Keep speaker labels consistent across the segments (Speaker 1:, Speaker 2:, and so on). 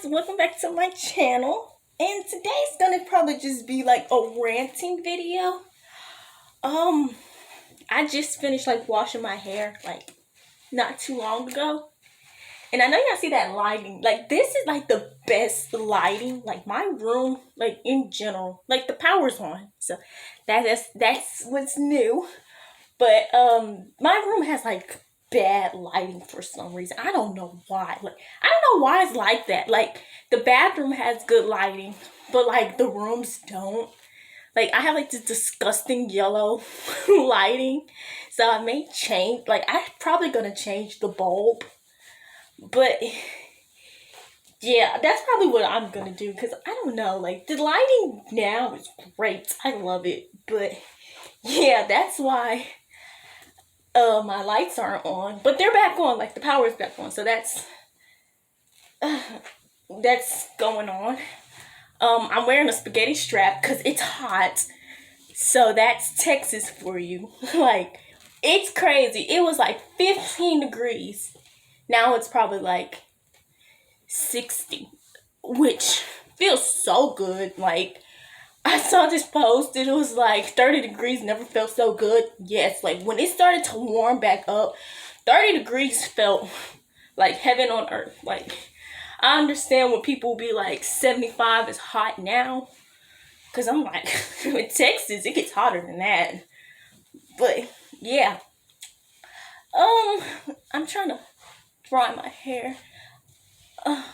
Speaker 1: guys, welcome back to my channel. And today's gonna probably just be like a ranting video. I just finished like washing my hair like not too long ago. And I know y'all see that lighting. Like this is like the best lighting. Like my room, like in general, like the power's on. So that's what's new. But my room has like bad lighting for some reason. I don't know why. Like I don't know why it's like that. Like the bathroom has good lighting, but like the rooms don't. Like I have like this disgusting yellow lighting. So I may change, like I'm probably gonna change the bulb. But yeah, that's probably what I'm gonna do because I don't know. Like the lighting now is great. I love it. But yeah, that's why my lights aren't on, but they're back on. Like the power is back on, so that's going on. I'm wearing a spaghetti strap because it's hot. So that's Texas for you. Like it's crazy. It was like 15 degrees. Now it's probably like 60, which feels so good. Like I saw this post and it was like 30 degrees never felt so good. Yes, like when it started to warm back up, 30 degrees felt like heaven on earth. Like I understand when people be like 75 is hot now. Cause I'm like, in Texas, it gets hotter than that. But yeah. I'm trying to dry my hair. Okay.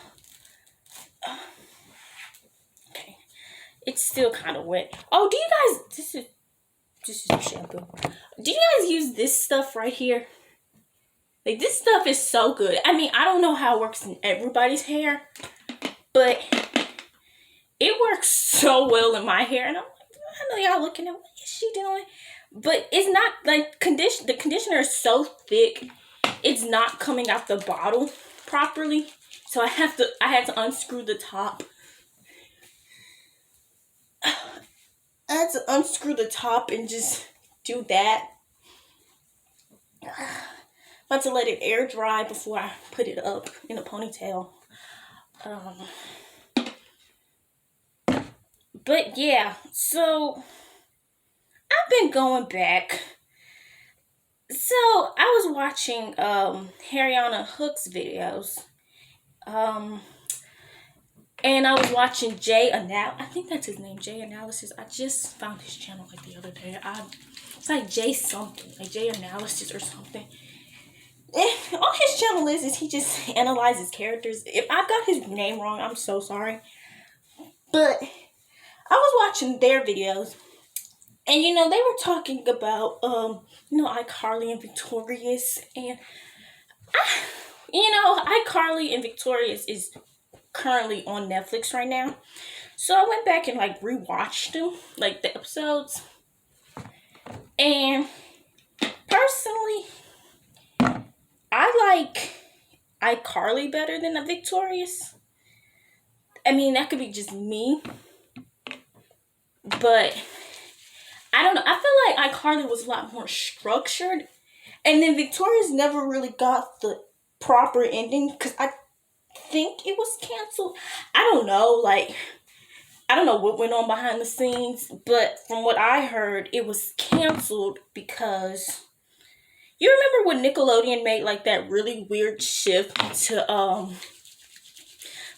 Speaker 1: It's still kind of wet. Oh, do you guys, this is shampoo. Do you guys use this stuff right here? Like this stuff is so good. I mean, I don't know how it works in everybody's hair, but it works so well in my hair. And I'm like, I know y'all looking at what is she doing? But it's not like the conditioner is so thick, it's not coming out the bottle properly. So I had to unscrew the top. I had to unscrew the top and just do that. About to let it air dry before I put it up in a ponytail. But yeah, so I've been going back. So I was watching Haryana Hook's videos. And I was watching I think that's his name, Jay Analysis. I just found his channel like the other day. It's like Jay something, like Jay Analysis or something. And all his channel is he just analyzes characters. If I got his name wrong, I'm so sorry. But I was watching their videos. And they were talking about iCarly and Victorious, and iCarly and Victorious is currently on Netflix right now. So I went back and like rewatched them, like the episodes. And personally, I like iCarly better than the Victorious. I mean, that could be just me, but I don't know. I feel like iCarly was a lot more structured, and then Victorious never really got the proper ending because I think it was canceled. I don't know. Like, I don't know what went on behind the scenes, but from what I heard, it was canceled because you remember when Nickelodeon made like that really weird shift to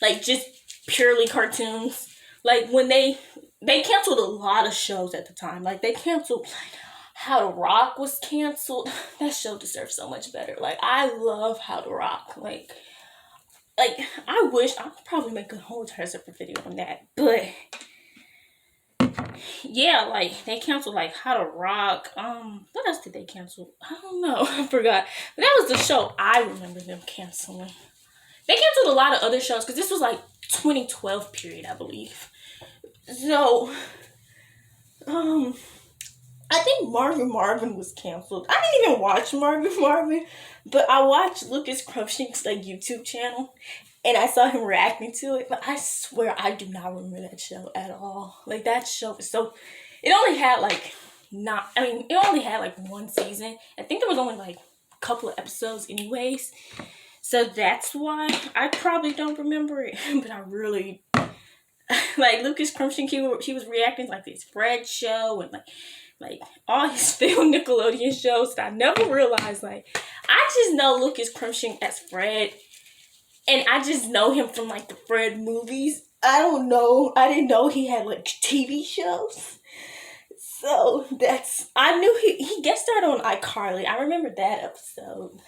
Speaker 1: like just purely cartoons. Like when they canceled a lot of shows at the time. Like they canceled, like How to Rock was canceled. That show deserves so much better. Like I love How to Rock. Like I wish I could probably make a whole entire separate video on that. But yeah, like they canceled like How to Rock. What else did they cancel? I don't know. I forgot. But that was the show I remember them canceling. They canceled a lot of other shows because this was like 2012 period, I believe. So, I think Marvin was canceled. I didn't even watch Marvin, but I watched Lucas Crushing's like YouTube channel, and I saw him reacting to it. But I swear I do not remember that show at all. Like that show is so. It only had like it only had like one season. I think there was only like a couple of episodes, anyways. So that's why I probably don't remember it. But I really like Lucas Crimson. He was reacting like this Fred show and like all his film Nickelodeon shows that I never realized. Like I just know Lucas Crimson as Fred, and I just know him from like the Fred movies. I don't know. I didn't know he had like TV shows. So I knew he guest starred on iCarly. I remember that episode.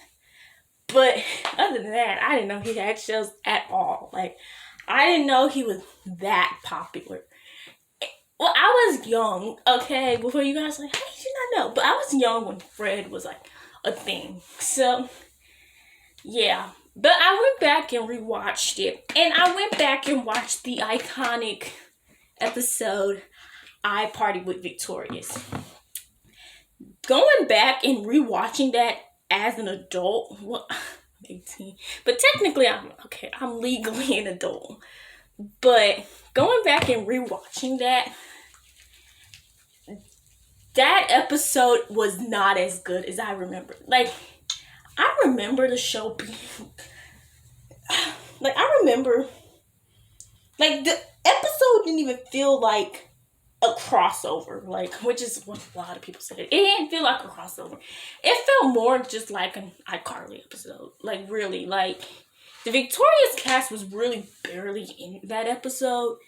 Speaker 1: But other than that, I didn't know he had shows at all. Like I didn't know he was that popular. Well, I was young, okay, before you guys like, how did you not know? But I was young when Fred was like a thing. So yeah. But I went back and rewatched it. And I went back and watched the iconic episode I Party with Victorious. Going back and rewatching that as an adult, well, I'm 18. But technically I'm legally an adult. But going back and rewatching that episode was not as good as I remember. Like, I remember the show being like, I remember like the episode didn't even feel like a crossover, like, which is what a lot of people said. It didn't feel like a crossover. It felt more just like an iCarly episode. Like, really, like, the Victorious cast was really barely in that episode.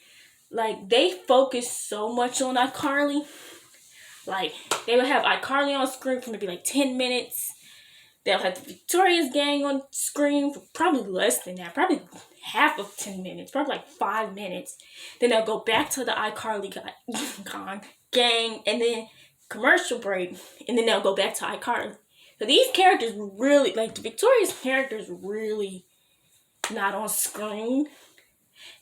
Speaker 1: Like, they focused so much on iCarly. Like, they would have iCarly on screen for maybe like 10 minutes. They'll have the Victorious gang on screen for probably less than that. Probably half of 10 minutes. Probably like 5 minutes. Then they'll go back to the iCarly gang. And then commercial break. And then they'll go back to iCarly. So these characters were really, like, the Victorious characters were really not on screen.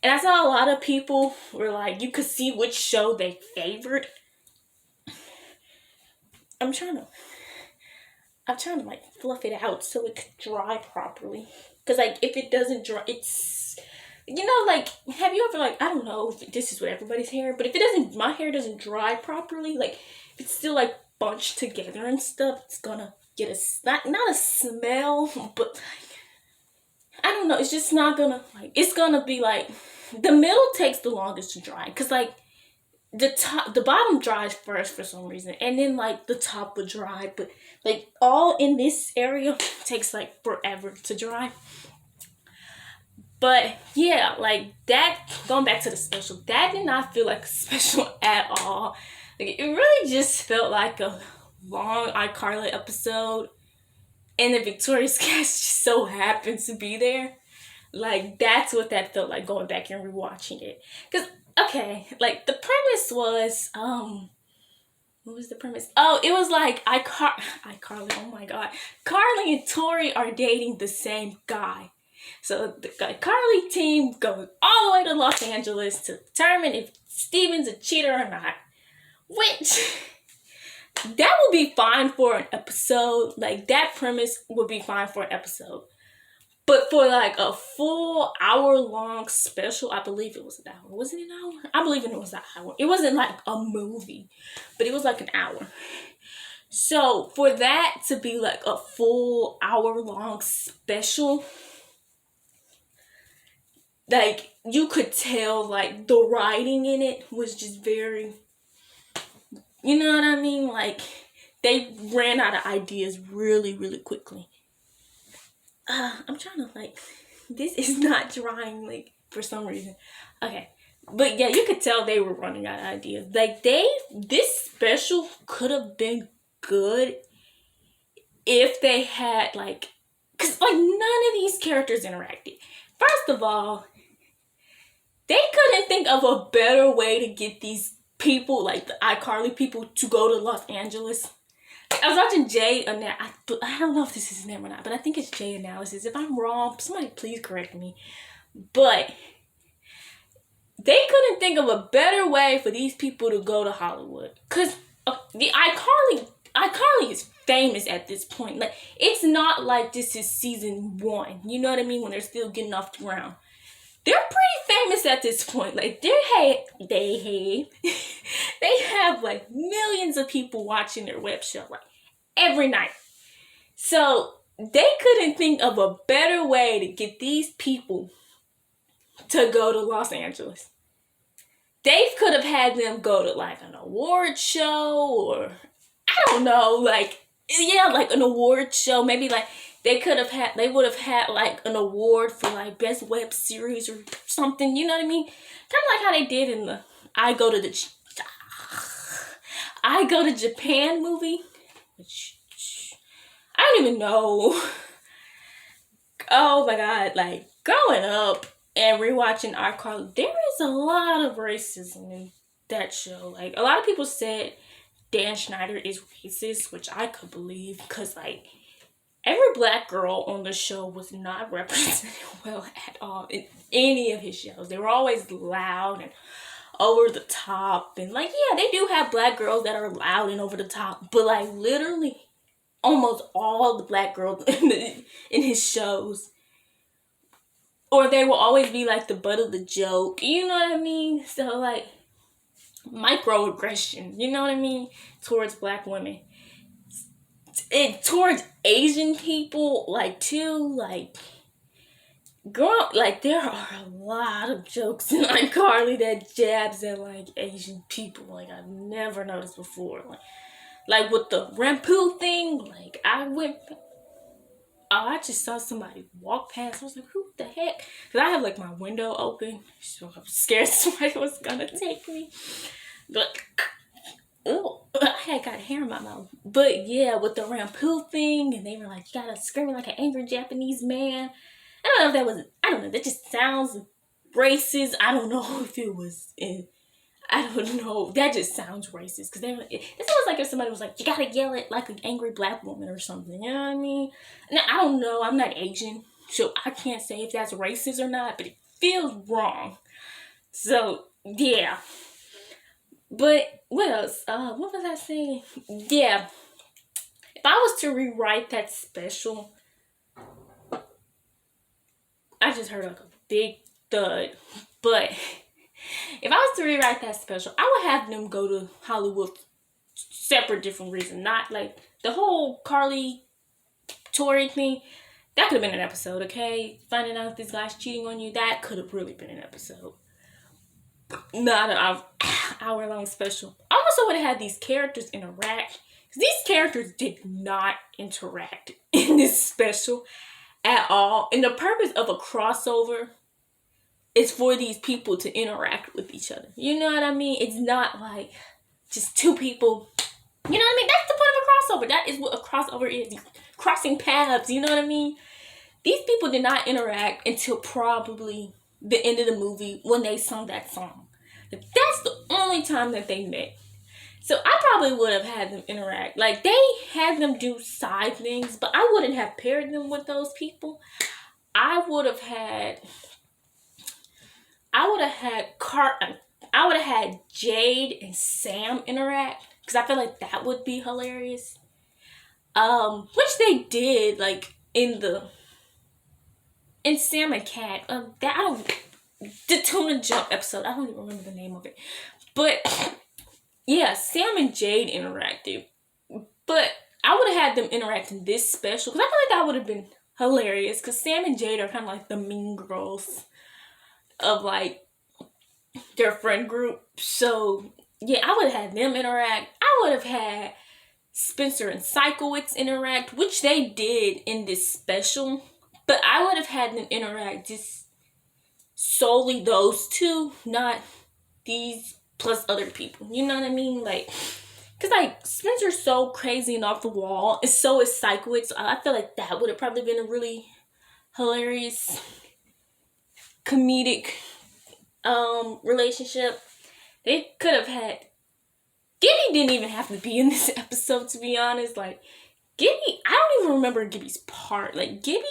Speaker 1: And I saw a lot of people were like, you could see which show they favored. I'm trying to like fluff it out so it could dry properly. Cause like if it doesn't dry, it's, you know, like, have you ever, like, I don't know if this is what everybody's hair, but if it doesn't, my hair doesn't dry properly, like if it's still like bunched together and stuff, it's gonna get not a smell, but like, I don't know, it's just not gonna, like, it's gonna be like, the middle takes the longest to dry. Cause like the bottom dries first for some reason, and then like the top would dry, but like all in this area takes like forever to dry. But yeah, like that, going back to the special, that did not feel like a special at all. Like, it really just felt like a long iCarly episode, and the Victorious cast just so happened to be there. Like, that's what that felt like, going back and rewatching it. Because, okay, like, the premise was, what was the premise? Oh, it was like, iCarly, oh my god. Carly and Tori are dating the same guy. So, the iCarly team goes all the way to Los Angeles to determine if Steven's a cheater or not. Which, that would be fine for an episode. Like, that premise would be fine for an episode. But for like a full hour-long special, I believe it was an hour. Was it an hour? I believe it was an hour. It wasn't like a movie, but it was like an hour. So for that to be like a full hour-long special, like, you could tell like the writing in it was just very, you know what I mean? Like, they ran out of ideas really, really quickly. I'm trying to, like, this is not drying, like, for some reason. Okay. But yeah, you could tell they were running out of ideas. Like, this special could have been good if they had, like, because, like, none of these characters interacted. First of all, they couldn't think of a better way to get these people, like, the iCarly people, to go to Los Angeles. I was watching Jay, I don't know if this is his name or not, but I think it's Jay Analysis. If I'm wrong, somebody please correct me. But they couldn't think of a better way for these people to go to Hollywood. Because the iCarly is famous at this point. Like, it's not like this is season 1. You know what I mean? When they're still getting off the ground. They're pretty famous at this point. Like, they have like millions of people watching their web show like every night. So they couldn't think of a better way to get these people to go to Los Angeles. They could have had them go to like an award show, or I don't know, like, yeah, like an award show. Maybe like they would have had like an award for like best web series or something. You know what I mean? Kind of like how they did in the I Go to Japan movie, which I don't even know. Oh my god, like growing up and rewatching iCarly, there is a lot of racism in that show. Like, a lot of people said Dan Schneider is racist, which I could believe, because like every black girl on the show was not represented well at all in any of his shows. They were always loud and over the top, and like, yeah, they do have black girls that are loud and over the top, but like literally almost all the black girls in his shows, or they will always be like the butt of the joke, you know what I mean? So like microaggression, you know what I mean, towards black women, and towards Asian people, like too, like girl, like there are a lot of jokes in iCarly that jabs at like Asian people, like I've never noticed before. Like with the Rampu thing, like I just saw somebody walk past. I was like, who the heck? Because I have like my window open, so I was scared somebody was gonna take me. But oh, I had got hair in my mouth. But yeah, with the Rampu thing, and they were like, you gotta scream like an angry Japanese man. I don't know if that was, I don't know, that just sounds racist. I don't know if it was I don't know. That just sounds racist, because it sounds like if somebody was like, you gotta yell at like an angry black woman or something. You know what I mean? Now, I don't know. I'm not Asian, so I can't say if that's racist or not, but it feels wrong. So, yeah. But what else? What was I saying? Yeah. If I was to rewrite that special, I just heard like a big thud. But if I was to rewrite that special, I would have them go to Hollywood separate, different reasons. Not like the whole Carly Tori thing. That could have been an episode, okay? Finding out if this guy's cheating on you, that could have really been an episode. Not an hour-long special. I also would have had these characters interact. Because these characters did not interact in this special at all. And the purpose of a crossover is for these people to interact with each other. You know what I mean? It's not like just two people. You know what I mean? That's the point of a crossover. That is what a crossover is. Crossing paths. You know what I mean? These people did not interact until probably the end of the movie when they sung that song. That's the only time that they met. So I probably would have had them interact. Like, they had them do side things, but I wouldn't have paired them with those people. I would have had Jade and Sam interact, because I feel like that would be hilarious. Which they did, like in Sam and Cat. The Tuna Jump episode. I don't even remember the name of it, but yeah, Sam and Jade interacted. But I would have had them interact in this special, because I feel like that would have been hilarious. Because Sam and Jade are kind of like the mean girls of like their friend group. So yeah, I would have had them interact. I would have had Spencer and Sikowitz interact, which they did in this special. But I would have had them interact just solely those two, not these plus other people. You know what I mean? Like, because like Spencer's so crazy and off the wall, and so is Sikowitz. I feel like that would have probably been a really hilarious comedic relationship. They could have had Gibby didn't even have to be in this episode, to be honest. Like, Gibby, I don't even remember Gibby's part. Like, Gibby,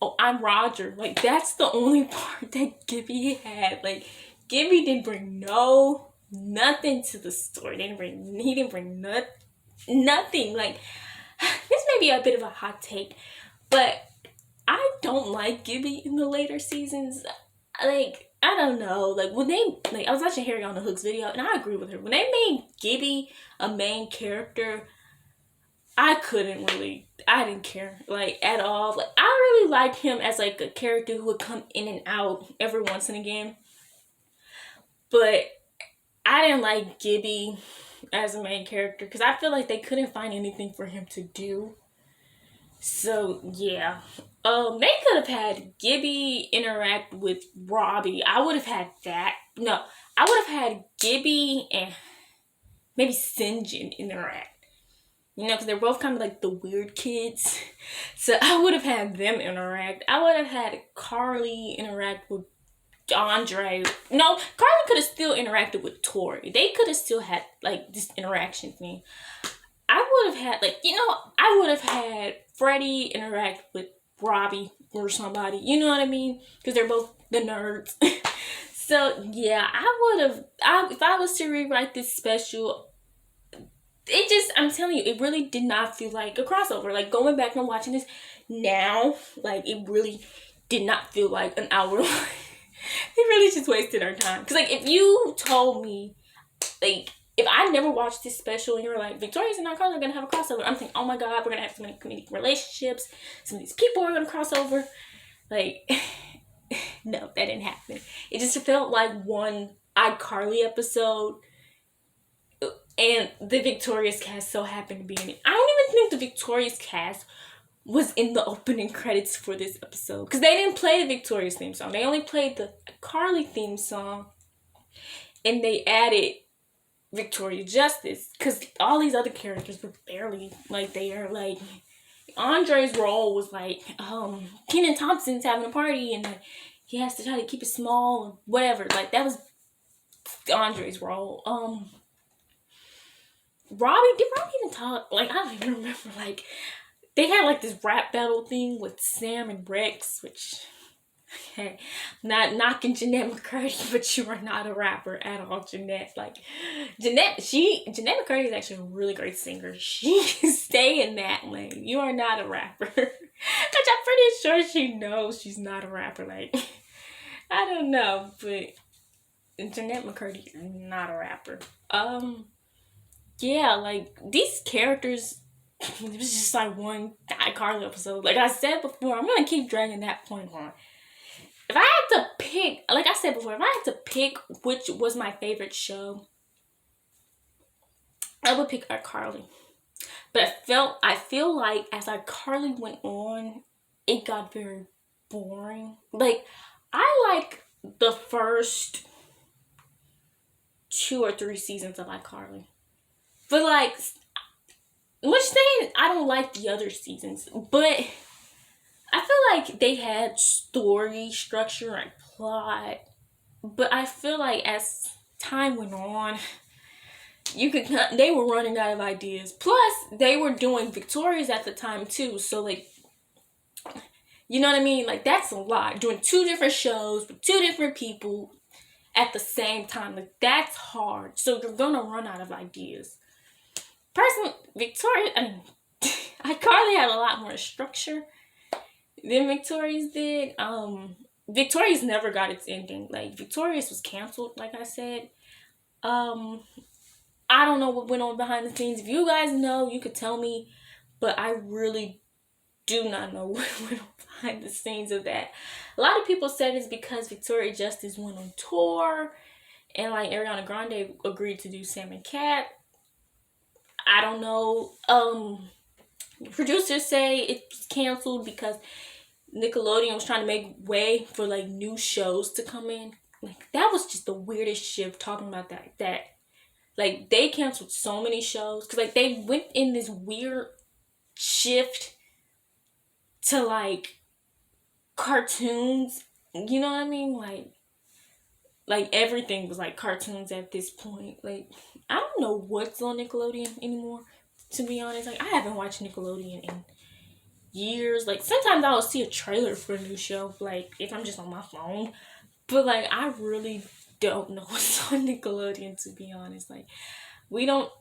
Speaker 1: oh, I'm Roger. Like, that's the only part that Gibby had. Like, Gibby didn't bring nothing to the story. He didn't bring nothing. Like, this may be a bit of a hot take, but I don't like Gibby in the later seasons. Like, I don't know. Like, when they, like, I was watching Harry on the Hooks video, and I agree with her. When they made Gibby a main character, I didn't care, like, at all. Like, I really liked him as, like, a character who would come in and out every once and again. But I didn't like Gibby as a main character because I feel like they couldn't find anything for him to do. So, yeah. They could have had Gibby interact with Robbie. I would have had that. No, I would have had Gibby and maybe Sinjin interact. You know, because they're both kind of like the weird kids. So I would have had them interact. I would have had Carly interact with Andre. No, Carly could have still interacted with Tori. They could have still had, like, this interaction thing. I would have had, like, I would have had Freddie interact with Robbie or somebody. You know what I mean? Because they're both the nerds. So, yeah, if I was to rewrite this special, I'm telling you, it really did not feel like a crossover. Like, going back and watching this now, like, it really did not feel like an hour long. They really just wasted our time. Because, like, if you told me, like, if I never watched this special and you were like, Victorious and iCarly are going to have a crossover, I'm thinking, oh my God, we're going to have so many comedic relationships. Some of these people are going to cross over. Like, no, that didn't happen. It just felt like one iCarly episode. And the Victorious cast so happened to be in it. I don't even think the Victorious cast was in the opening credits for this episode. Because they didn't play the Victorious theme song. They only played the Carly theme song. And they added Victoria Justice. Because all these other characters were barely, like, there. Like, Andre's role was like, Kenan Thompson's having a party. And like, he has to try to keep it small. And whatever. Like, that was Andre's role. Did Robbie even talk? Like, I don't even remember. Like, they had, like, this rap battle thing with Sam and Rex, which, hey, not knocking Jeanette McCurdy, but you are not a rapper at all, Jeanette. Like, Jeanette McCurdy is actually a really great singer. She can stay in that lane. You are not a rapper. Which I'm pretty sure she knows she's not a rapper. Like, I don't know, but Jeanette McCurdy is not a rapper. Yeah, like, these characters, it was just like one iCarly episode. Like I said before, I'm gonna keep dragging that point on. If I had to pick, like I said before, if I had to pick which was my favorite show, I would pick iCarly. But I feel like as iCarly went on, it got very boring. Like, I like the first 2 or 3 seasons of iCarly. But, like, which saying I don't like the other seasons, but I feel like they had story structure and plot. But I feel like as time went on, they were running out of ideas. Plus, they were doing Victorious at the time too. So, like, you know what I mean? Like, that's a lot. Doing 2 different shows with 2 different people at the same time. Like, that's hard. So you're gonna run out of ideas. Personally, iCarly had a lot more structure than Victorious did. Victorious never got its ending. Like, Victorious was canceled, like I said. I don't know what went on behind the scenes. If you guys know, you could tell me. But I really do not know what went on behind the scenes of that. A lot of people said it's because Victoria Justice went on tour. And, like, Ariana Grande agreed to do Sam and Cat. I don't know. Producers say it's canceled because Nickelodeon was trying to make way for, like, new shows to come in. Like, that was just the weirdest shift talking about that. Like, they canceled so many shows because, like, they went in this weird shift to, like, cartoons. You know what I mean? Like everything was like cartoons at this point. Like, I don't know what's on Nickelodeon anymore, to be honest. Like, I haven't watched Nickelodeon in years. Like, sometimes I'll see a trailer for a new show, like, if I'm just on my phone. But, like, I really don't know what's on Nickelodeon, to be honest. Like, we don't,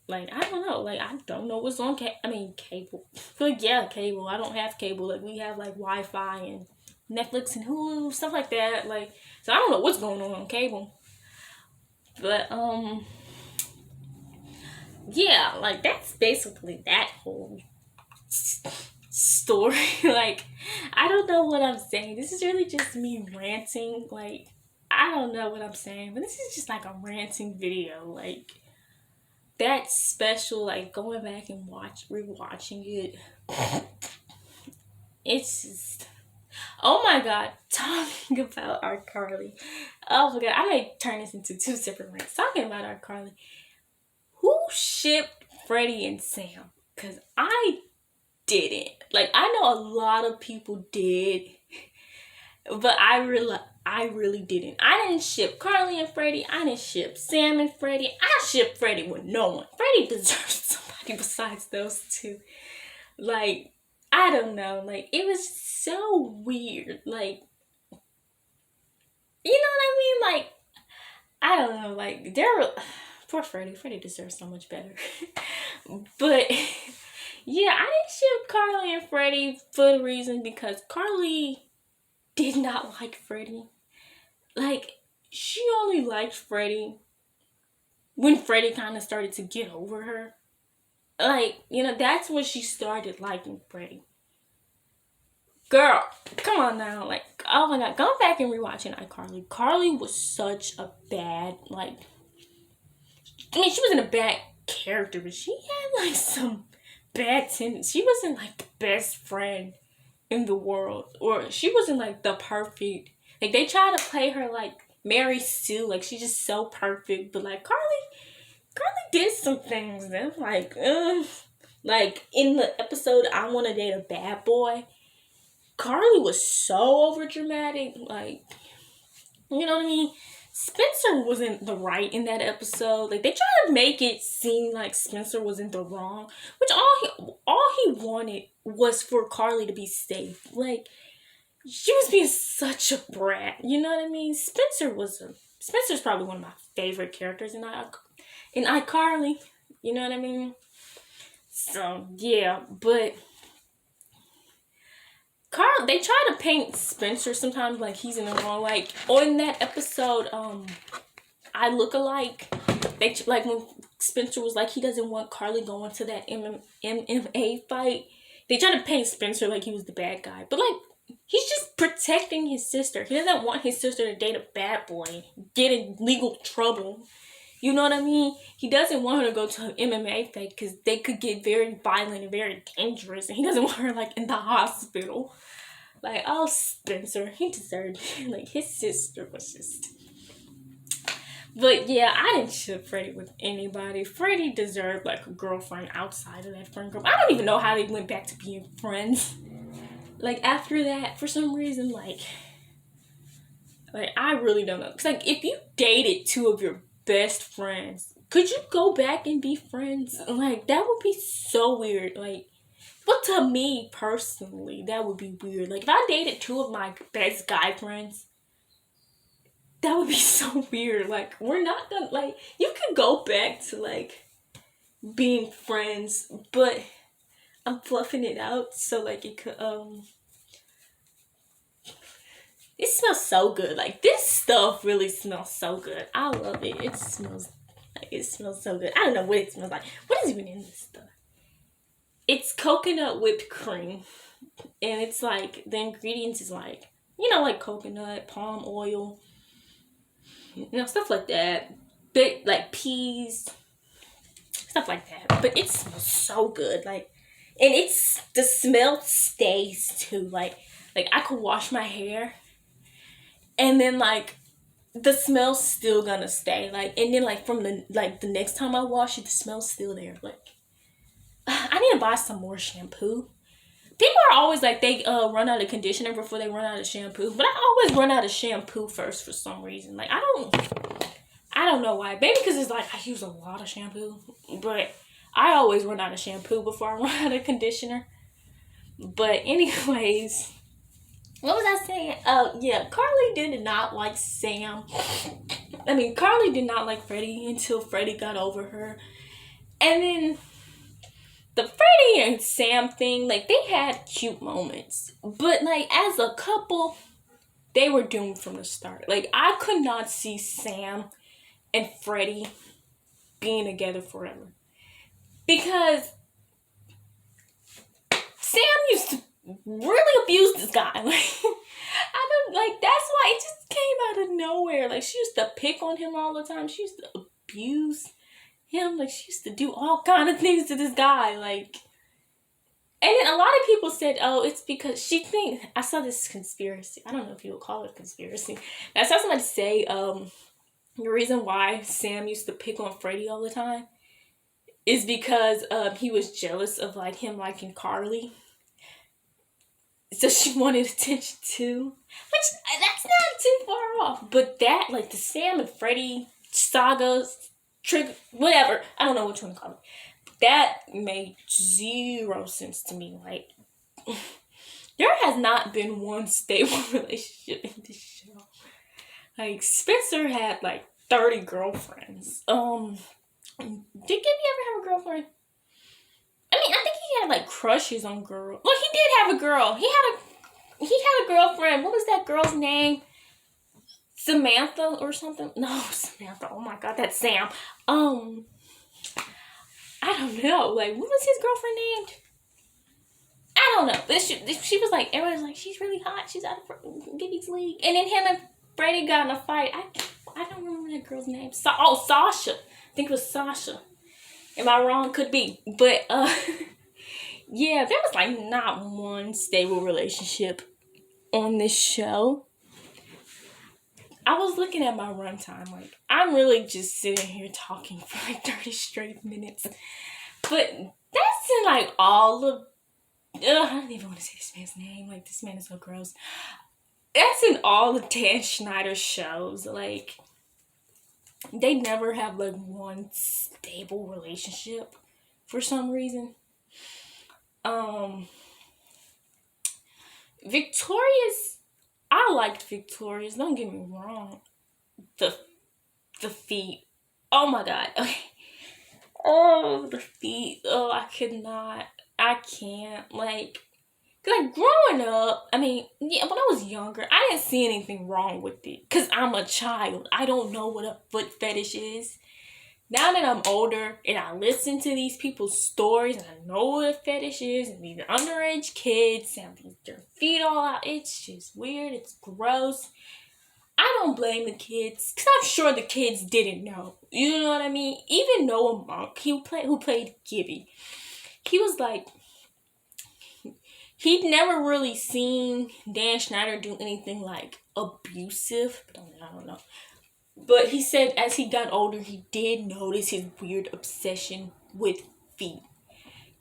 Speaker 1: like, I don't know. Like, I don't know what's on cable. Like, yeah, cable. I don't have cable. Like, we have, like, Wi-Fi and Netflix and Hulu, stuff like that. Like, so I don't know what's going on cable. But, yeah, like that's basically that whole story. Like, I don't know what I'm saying. This is really just me ranting. Like, I don't know what I'm saying, but this is just like a ranting video. Like, that's special. Like, going back and rewatching it. It's just, oh my god, talking about iCarly. Oh my god, I may turn this into two separate rants. Talking about iCarly. Who shipped Freddie and Sam? Because I didn't. Like, I know a lot of people did, but I really didn't. I didn't ship Carly and Freddie. I didn't ship Sam and Freddie. I shipped Freddie with no one. Freddie deserves somebody besides those two. Like, I don't know. Like, it was so weird. Like, you know what I mean? Like, I don't know. Like, poor Freddie. Freddie deserves so much better. But yeah, I didn't ship Carly and Freddie for the reason because Carly did not like Freddie. Like, she only liked Freddie when Freddie kind of started to get over her. Like, that's when she started liking Freddie. Girl, come on now. Like, oh my god, going back and rewatching iCarly. Carly was such a bad, like, I mean, she wasn't a bad character, but she had, like, some bad tendencies. She wasn't, like, the best friend in the world. Or she wasn't, like, the perfect. Like, they try to play her, like, Mary Sue. Like, she's just so perfect. But, like, Carly did some things that, like, like, in the episode, I Want to Date a Bad Boy, Carly was so over dramatic. Like, you know what I mean? Spencer wasn't the right in that episode. Like, they tried to make it seem like Spencer was in the wrong, which all he wanted was for Carly to be safe. Like, she was being such a brat. You know what I mean? Spencer's probably one of my favorite characters in iCarly. You know what I mean? So yeah, but Carl, they try to paint Spencer sometimes like he's in the wrong. Like on that episode, I Look Alike. They like when Spencer was like he doesn't want Carly going to that MMA fight. They try to paint Spencer like he was the bad guy, but like he's just protecting his sister. He doesn't want his sister to date a bad boy, get in legal trouble. You know what I mean? He doesn't want her to go to an MMA fight because they could get very violent and very dangerous. And he doesn't want her, like, in the hospital. Like, oh, Spencer, he deserved it. Like, his sister was just... But, yeah, I didn't ship Freddie with anybody. Freddie deserved, like, a girlfriend outside of that friend group. I don't even know how they went back to being friends. Like, after that, for some reason, like, I really don't know. Because, like, if you dated two of your best friends, could you go back and be friends? Like, that would be so weird. Like, but to me personally, that would be weird. Like, if I dated two of my best guy friends, that would be so weird. Like, we're not gonna, like, you could go back to, like, being friends, but I'm fluffing it out so, like, it could, it smells so good. Like, this stuff really smells so good. I love it. It smells so good. I don't know what it smells like. What is even in this stuff? It's coconut whipped cream. And it's like, the ingredients is like, like coconut, palm oil, stuff like that. Big, like peas, stuff like that. But it smells so good. Like, and the smell stays too. Like I could wash my hair and then like the smell's still gonna stay. Like, and then like from the next time I wash it, the smell's still there. Like, I need to buy some more shampoo. People are always like they run out of conditioner before they run out of shampoo, but I always run out of shampoo first for some reason. Like, I don't know why. Maybe because it's like I use a lot of shampoo, but I always run out of shampoo before I run out of conditioner. But anyways, what was I saying? Oh, yeah, Carly did not like Sam. I mean, Carly did not like Freddie until Freddie got over her. And then the Freddie and Sam thing, like, they had cute moments. But, like, as a couple, they were doomed from the start. Like, I could not see Sam and Freddie being together forever.
Speaker 2: because Sam used to really abuse this guy. I don't like. That's why it just came out of nowhere. Like she used to pick on him all the time. She used to abuse him. Like she used to do all kind of things to this guy. Like, and then a lot of people said, "Oh, it's because she thinks." I saw this conspiracy. I don't know if you would call it a conspiracy. I saw somebody say, the reason why Sam used to pick on Freddie all the time is because he was jealous of like him liking Carly. So she wanted attention too. Which, that's not too far off. But that, like the Sam and Freddie sagas, whatever. I don't know which one to call it. That made zero sense to me. Like, there has not been one stable relationship in this show. Like, Spencer had like 30 girlfriends. Did Gibby ever have a girlfriend? I mean, I think he had like crushes on girls. Well, he did have a girl. He had a girlfriend. What was that girl's name? Samantha or something? No, Samantha. Oh my god, that's Sam. I don't know. Like, what was his girlfriend named? I don't know. She was like, everyone's like, she's really hot. She's out of Gibby's league. And then him and Freddie got in a fight. I don't remember that girl's name. Sasha. I think it was Sasha. Am I wrong? Could be. But, yeah, there was like not one stable relationship on this show. I was looking at my runtime. Like, I'm really just sitting here talking for like 30 straight minutes. But that's in like all of... I don't even want to say this man's name. Like, this man is so gross. That's in all of Dan Schneider's shows. Like, they never have like one stable relationship for some reason. Victorious, I liked Victorious, don't get me wrong. The feet. Oh my god. Okay. Oh, the feet. Oh, I can't. Like growing up, I mean, yeah, when I was younger, I didn't see anything wrong with it. Because I'm a child. I don't know what a foot fetish is. Now that I'm older and I listen to these people's stories and I know what a fetish is, and these underage kids have their feet all out, it's just weird. It's gross. I don't blame the kids, because I'm sure the kids didn't know. You know what I mean? Even Noah Monk, who played Gibby, he was like, he'd never really seen Dan Schneider do anything like abusive. I don't know. But he said as he got older, he did notice his weird obsession with feet.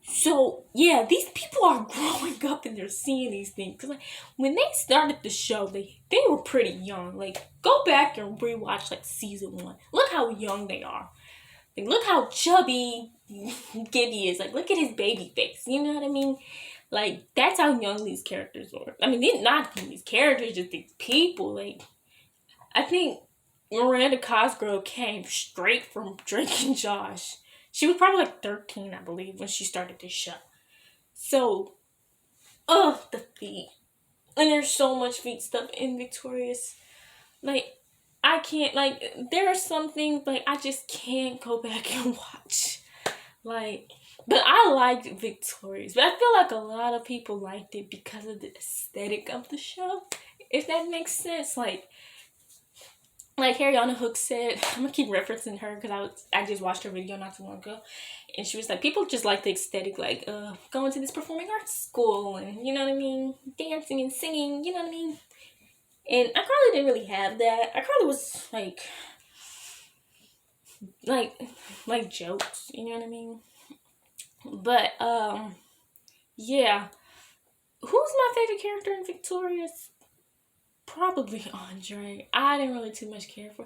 Speaker 2: So, yeah, these people are growing up and they're seeing these things. Because like, when they started the show, they were pretty young. Like, go back and rewatch like season 1. Look how young they are. Like, look how chubby Gibby is. Like, look at his baby face. You know what I mean? Like, that's how young these characters are. I mean, they're not these characters, just these people. Like, I think Miranda Cosgrove came straight from Drake and Josh. She was probably like 13, I believe, when she started this show. So, the feet. And there's so much feet stuff in Victorious. Like, I can't, like, there are some things, like, I just can't go back and watch. Like, but I liked Victorious. But I feel like a lot of people liked it because of the aesthetic of the show. If that makes sense. Like Ariana Hook said, I'm gonna keep referencing her because I just watched her video not too long ago, and she was like, people just like the aesthetic, like going to this performing arts school, and you know what I mean, dancing and singing, you know what I mean. And iCarly didn't really have that. iCarly was like jokes, you know what I mean. But yeah, who's my favorite character in Victorious? Probably Andre. I didn't really too much care for.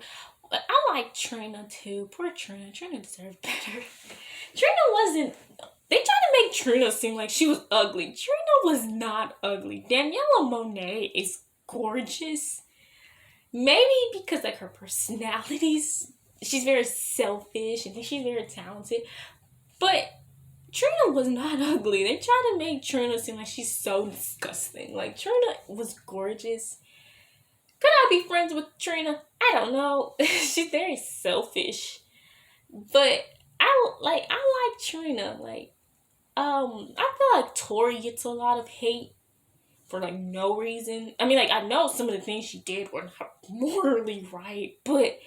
Speaker 2: But I like Trina too. Poor Trina. Trina deserved better. Trina wasn't. They tried to make Trina seem like she was ugly. Trina was not ugly. Daniela Monet is gorgeous. Maybe because like her personalities. She's very selfish and she's very talented. But Trina was not ugly. They tried to make Trina seem like she's so disgusting. Like, Trina was gorgeous. Could I be friends with Trina? I don't know. She's very selfish. But I like Trina. I feel like Tori gets a lot of hate for like no reason. I mean, like, I know some of the things she did were not morally right, but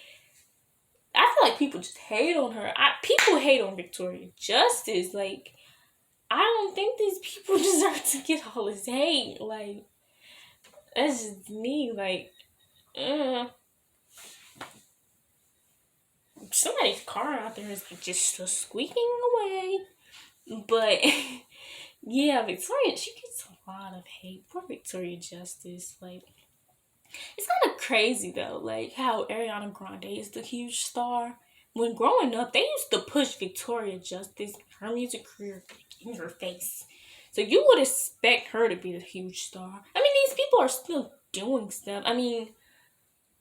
Speaker 2: I feel like people just hate on her. People hate on Victoria Justice. Like, I don't think these people deserve to get all this hate. Like, that's just me. Like, somebody's car out there is like just squeaking away. But yeah, Victoria, she gets a lot of hate. Poor Victoria Justice. Like, it's kind of crazy though, like how Ariana Grande is the huge star. When growing up, they used to push Victoria Justice, her music career, in her face. So you would expect her to be the huge star. I mean, these people are still doing stuff. I mean,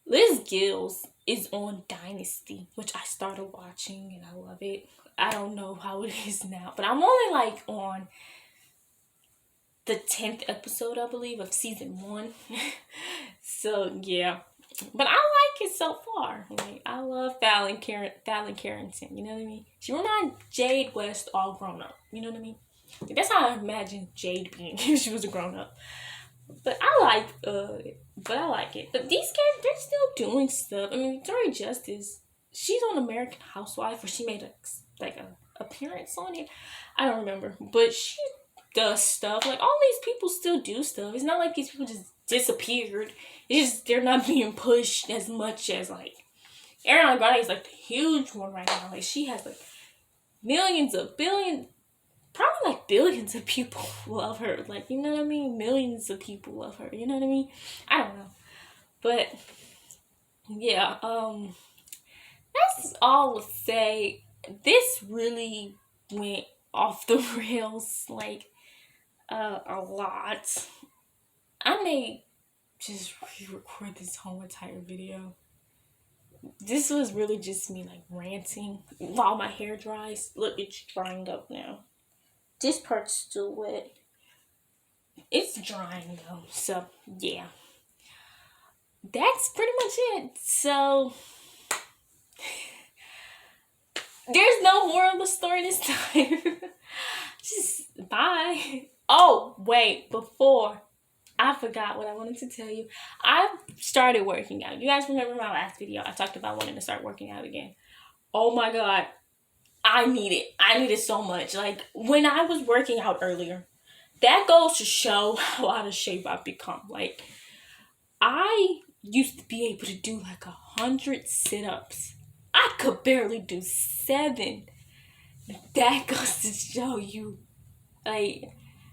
Speaker 2: Liz Gills is on Dynasty, which I started watching and I love it. I don't know how it is now, but I'm only like on the 10th episode, I believe, of season 1. So yeah, but I like it so far. Like, I love Fallon Carrington. You know what I mean? She reminds Jade West all grown up. You know what I mean? That's how I imagine Jade being if she was a grown up. But I like it. But these characters, they're still doing stuff. I mean, Victoria Justice, she's on American Housewife, where she made a appearance on it. I don't remember, but she does stuff. Like, all these people still do stuff. It's not like these people just disappeared. It's just they're not being pushed as much as like Ariana Grande is like the huge one right now. Like, she has like probably like billions of people love her. Like, you know what I mean? Millions of people love her. You know what I mean? I don't know. But yeah, that's all to say. This really went off the rails like a lot. I may just re-record this whole entire video. This was really just me like ranting while my hair dries. Look, it's drying up now. This part's still wet. It's drying though, so yeah. That's pretty much it. So there's no moral of the story this time. Just bye. Oh, wait, before I forgot what I wanted to tell you. I started working out. You guys remember my last video? I talked about wanting to start working out again. Oh my God. I need it. I need it so much. Like, when I was working out earlier, that goes to show how out of shape I've become. Like, I used to be able to do like 100 sit-ups. I could barely do 7. That goes to show you, like,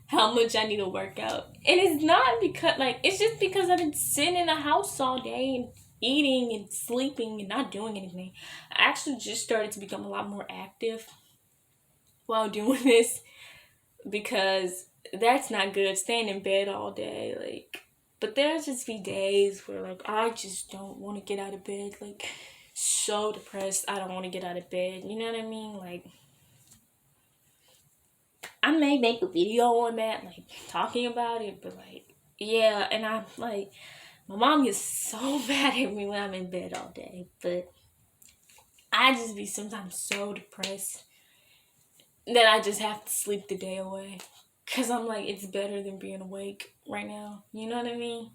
Speaker 2: how much I need to work out. And it's not because, like, it's just because I've been sitting in the house all day and eating and sleeping and not doing anything. I actually just started to become a lot more active while doing this, because that's not good, staying in bed all day. Like, but there's just be days where like I just don't want to get out of bed, like so depressed I don't want to get out of bed, you know what I mean? Like, I may make a video on that, like talking about it, but like, yeah. And I'm like, my mom gets so mad at me when I'm in bed all day, but I just be sometimes so depressed that I just have to sleep the day away. Cause I'm like, it's better than being awake right now. You know what I mean?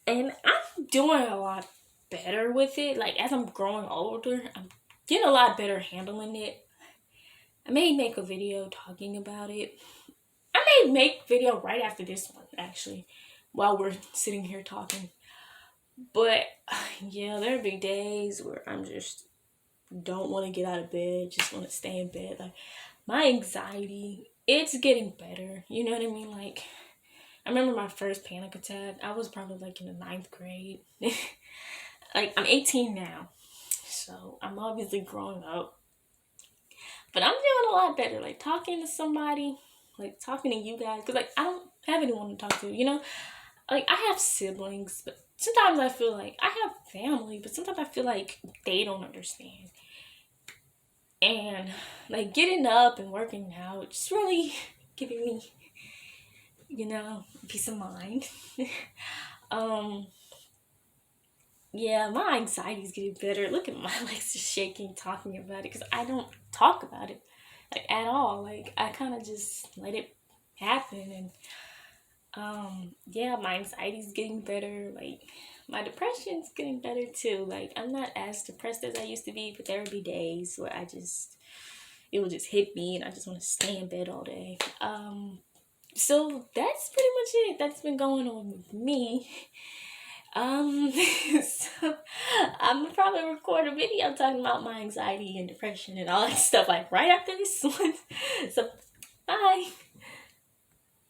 Speaker 2: And I'm doing a lot better with it. Like, as I'm growing older, I'm getting a lot better handling it. I may make a video talking about it. I may make a video right after this one, actually, while we're sitting here talking. But yeah, there be days where I'm just don't want to get out of bed, just want to stay in bed. Like, my anxiety, it's getting better. You know what I mean? Like, I remember my first panic attack. I was probably like in the 9th grade. Like, I'm 18 now, so I'm obviously growing up. But I'm doing a lot better. Like, talking to somebody, like talking to you guys, because like I don't have anyone to talk to. You know, like I have siblings, but sometimes I feel like I have family, but sometimes I feel like they don't understand. And like getting up and working out, just really giving me, you know, peace of mind. yeah, my anxiety's getting better. Look at my legs just shaking talking about it because I don't talk about it like at all. Like I kind of just let it happen, and yeah, my anxiety's getting better. Like my depression's getting better too. Like I'm not as depressed as I used to be, but there would be days where it will just hit me, and I just want to stay in bed all day. So that's pretty much it. That's been going on with me. So I'm gonna probably record a video talking about my anxiety and depression and all that stuff like right after this one. So bye.